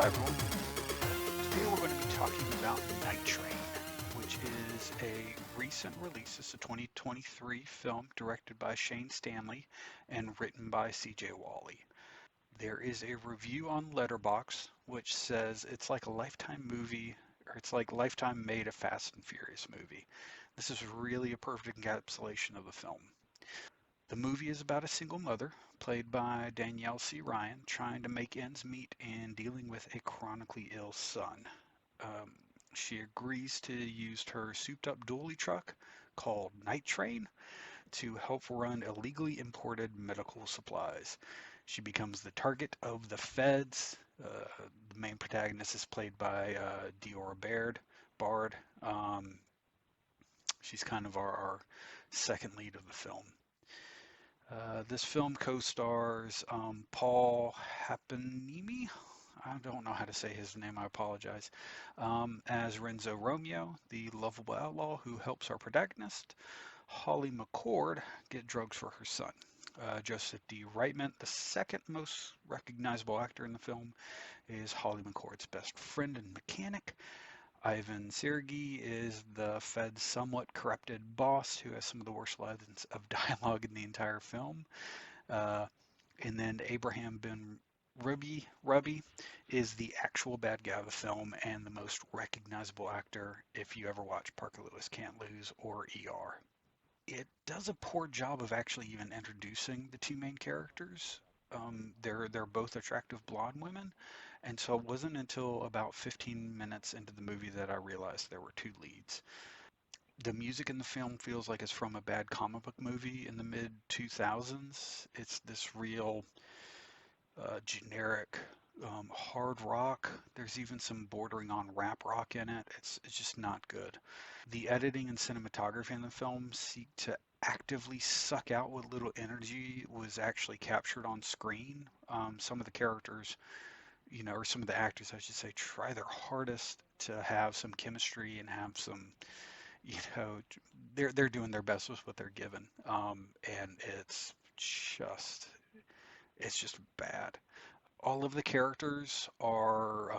Hi everyone. Today we're going to be talking about Night Train, which is a recent release. It's a 2023 film directed by Shane Stanley and written by C.J. Wally. There is a review on Letterboxd which says it's like a Lifetime movie, or it's like Lifetime made a Fast and Furious movie. This is really a perfect encapsulation of the film. The movie is about a single mother, played by Danielle C. Ryan, trying to make ends meet and dealing with a chronically ill son. Um, she agrees to use her souped up dually truck called Night Train to help run illegally imported medical supplies. She becomes the target of the feds. The main protagonist is played by Diora Bard. She's kind of our second lead of the film. This film co-stars Paul Hapanimi. I don't know how to say his name, I apologize. As Renzo Romeo, the lovable outlaw who helps our protagonist, Holly McCord, get drugs for her son. Joseph D. Reitman, the second most recognizable actor in the film, is Holly McCord's best friend and mechanic. Ivan Sergey is the Fed's somewhat corrupted boss who has some of the worst lines of dialogue in the entire film. Uh, and then Abraham Ben Ruby is the actual bad guy of the film and the most recognizable actor if you ever watch Parker Lewis Can't Lose or ER. It does a poor job of actually even introducing the two main characters. They're both attractive blonde women, and so it wasn't until about 15 minutes into the movie that I realized there were two leads. The music in the film feels like it's from a bad comic book movie in the mid 2000s. It's this real generic hard rock. There's even some bordering on rap rock in it. It's just not good. The editing and cinematography in the film seek to actively suck out what little energy was actually captured on screen. Some of the characters, or some of the actors, I should say, try their hardest to have some chemistry and have some, you know, they're doing their best with what they're given, and just it's just bad. All of the characters are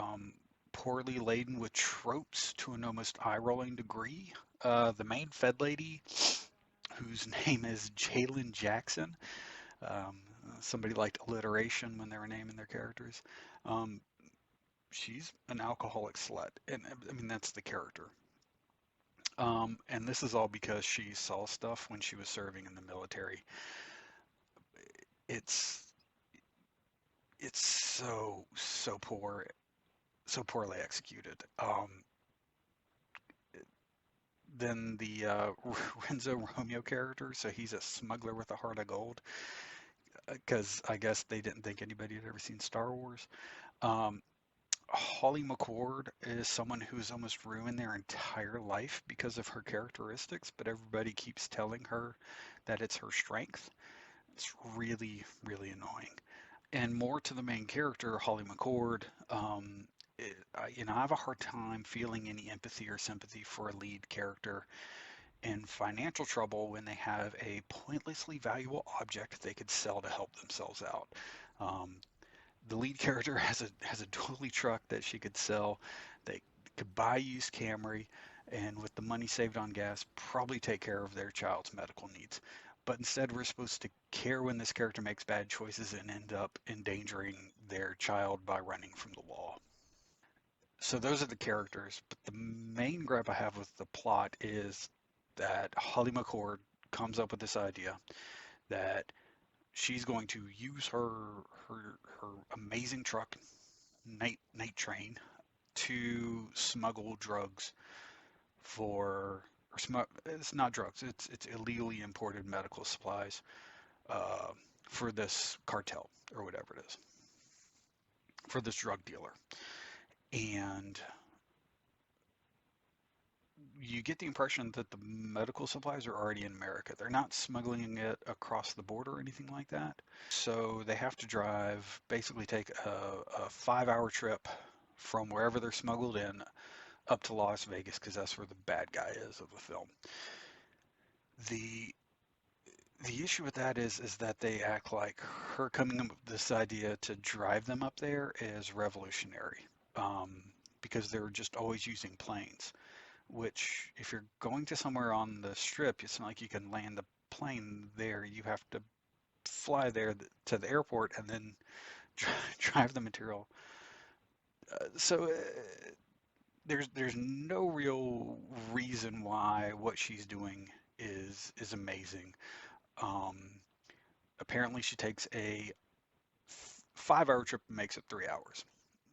poorly laden with tropes to an almost eye-rolling degree. The main Fed lady, whose name is Jalen Jackson, um, somebody liked alliteration when they were naming their characters. Um, she's an alcoholic slut, and I mean that's the character. And this is all because she saw stuff when she was serving in the military. It's it's so poor, so poorly executed. Then the Renzo Romeo character, so he's a smuggler with a heart of gold, because I guess they didn't think anybody had ever seen Star Wars. Um, Holly McCord is someone who's almost ruined their entire life because of her characteristics, but everybody keeps telling her that it's her strength. It's really, really annoying. And more to the main character, Holly McCord, I have a hard time feeling any empathy or sympathy for a lead character in financial trouble when they have a pointlessly valuable object they could sell to help themselves out. Um, the lead character has a dually truck that she could sell. They could buy used Camry, and with the money saved on gas, probably take care of their child's medical needs. But instead, we're supposed to care when this character makes bad choices and end up endangering their child by running from the law. So those are the characters, but the main gripe I have with the plot is that Holly McCord comes up with this idea that she's going to use her amazing truck, Night Train, to smuggle drugs for or it's not drugs, it's illegally imported medical supplies uh, for this cartel or whatever it is, for this drug dealer. And you get the impression that the medical supplies are already in America. They're not smuggling it across the border or anything like that. So they have to drive, basically take a 5 hour trip from wherever they're smuggled in up to Las Vegas because that's where the bad guy is of the film. The the issue with that is that they act like her coming up with this idea to drive them up there is revolutionary. um, because they're just always using planes. Which, if you're going to somewhere on the strip, it's not like you can land the plane there. You have to fly there to the airport and then drive the material. So there's no real reason why what she's doing is amazing. Um, Apparently, she takes a 5 hour trip and makes it 3 hours.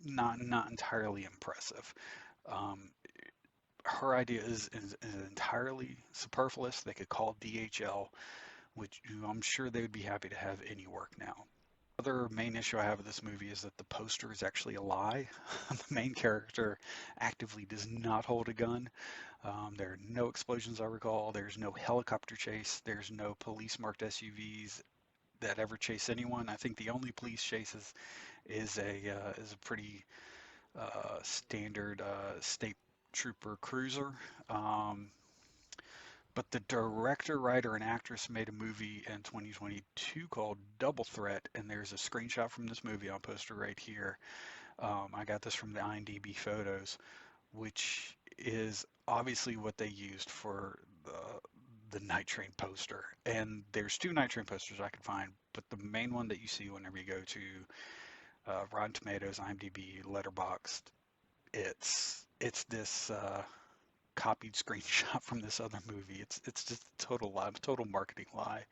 Not entirely impressive. Um, Her idea is entirely superfluous. They could call DHL, which I'm sure they would be happy to have any work now. Other main issue I have with this movie is that the poster is actually a lie. The main character actively does not hold a gun. There are no explosions I recall. There's no helicopter chase. There's no police marked SUVs that ever chase anyone. I think the only police chase is a pretty standard state trooper cruiser. Um, but the director, writer, and actress made a movie in 2022 called Double Threat, and there's a screenshot from this movie on poster right here. I got this from the IMDb photos, which is obviously what they used for the Night Train poster. And there's two Night Train posters I could find, but the main one that you see whenever you go to Rotten Tomatoes, IMDb, Letterboxd, it's this copied screenshot from this other movie. It's just a total lie, total marketing lie.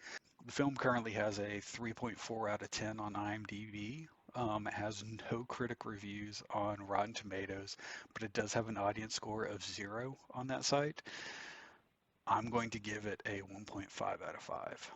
The film currently has a 3.4 out of 10 on IMDb. It has no critic reviews on Rotten Tomatoes, but it does have an audience score of 0 on that site. I'm going to give it a 1.5 out of 5.